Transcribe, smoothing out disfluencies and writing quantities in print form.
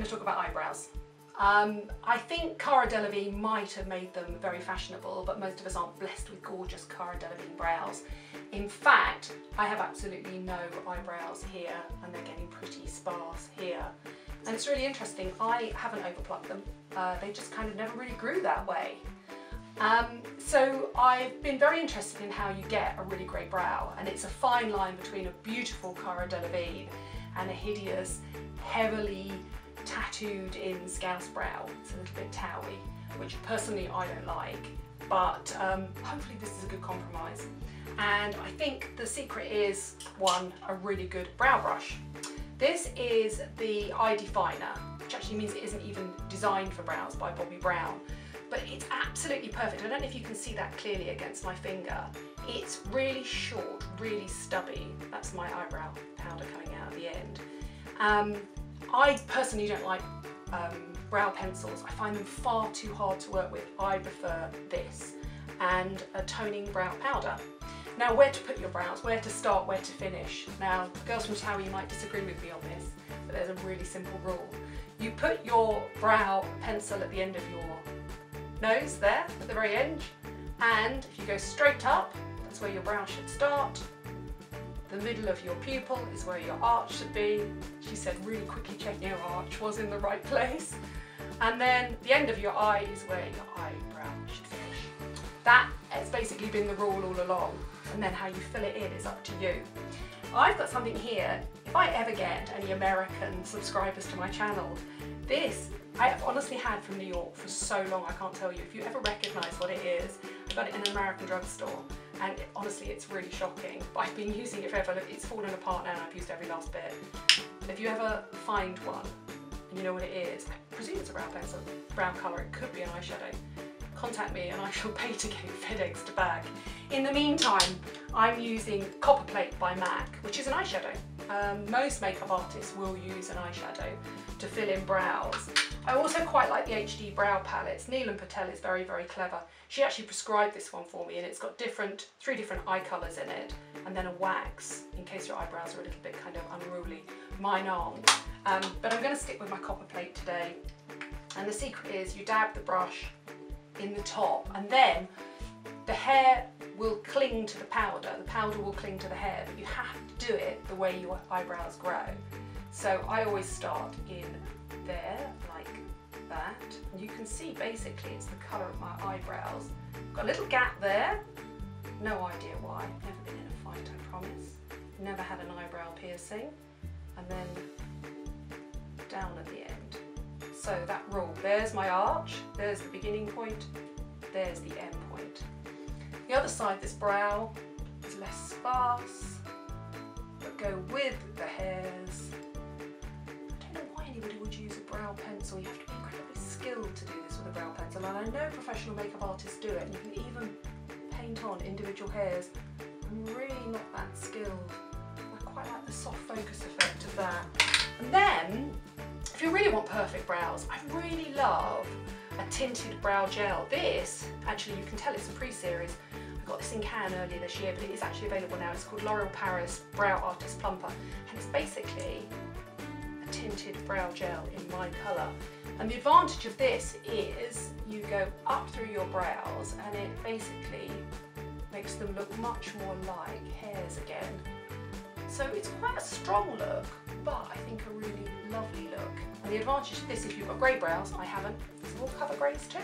going to talk about eyebrows. I think Cara Delevingne might have made them very fashionable, but most of us aren't blessed with gorgeous Cara Delevingne brows. In fact, I have absolutely no eyebrows here, and they're getting pretty sparse here. And it's really interesting, I haven't overplucked them. They just kind of never really grew that way. So I've been very interested in how you get a really great brow, and it's a fine line between a beautiful Cara Delevingne and a hideous, heavily tattooed in scouse brow. It's a little bit towy, which personally I don't like, but hopefully this is a good compromise. And I think the secret is, one, a really good brow brush. This is the Eye Definer, which actually means it isn't even designed for brows, by Bobbi Brown, but it's absolutely perfect. I don't know if you can see that clearly against my finger. It's really short, really stubby. That's my eyebrow powder coming out at the end. I personally don't like brow pencils. I find them far too hard to work with. I prefer this and a toning brow powder. Now, where to put your brows, where to start, where to finish. Now, girls from Towie might disagree with me on this, but there's a really simple rule. You put your brow pencil at the end of your nose there, at the very end, and if you go straight up, that's where your brow should start. The middle of your pupil is where your arch should be. She said really quickly checking your arch was in the right place. And then the end of your eye is where your eyebrow should finish. That has basically been the rule all along. And then how you fill it in is up to you. I've got something here. If I ever get any American subscribers to my channel, this I have honestly had from New York for so long, I can't tell you. If you ever recognise what it is, I got it in an American drugstore, and honestly it's really shocking. But I've been using it forever. It's fallen apart now and I've used every last bit. If you ever find one and you know what it is, I presume it's a brow pencil, brown colour, it could be an eyeshadow, contact me and I shall pay to get it FedEx to bag. In the meantime, I'm using Copper Plate by MAC, which is an eyeshadow. Most makeup artists will use an eyeshadow to fill in brows. I also quite like the HD brow palettes. Neelam Patel is very, very clever. She actually prescribed this one for me, and it's got three different eye colours in it, and then a wax in case your eyebrows are a little bit kind of unruly. Mine aren't. But I'm going to stick with my Copper Plate today. And the secret is you dab the brush in the top, and then the hair will cling to the powder will cling to the hair, but you have to do it the way your eyebrows grow. So I always start in there, like that, and you can see basically it's the colour of my eyebrows. Got a little gap there, no idea why, never been in a fight, I promise. Never had an eyebrow piercing, and then down at the end. So that rule, there's my arch, there's the beginning point, there's the end point. The other side, this brow is less sparse, but go with the hairs. I don't know why anybody would use a brow pencil. You have to be incredibly skilled to do this with a brow pencil, and I know professional makeup artists do it, and you can even paint on individual hairs. I'm really not that skilled. I quite like the soft focus effect of that. And then, if you really want perfect brows, I really love a tinted brow gel. This, actually you can tell it's a pre-series. I got this in Cannes earlier this year, but it is actually available now. It's called L'Oreal Paris Brow Artist Plumper, and it's basically a tinted brow gel in my colour. And the advantage of this is you go up through your brows and it basically makes them look much more like hairs again. So it's quite a strong look, but I think a really lovely look. And the advantage of this, if you've got grey brows, I haven't, is it will cover greys too.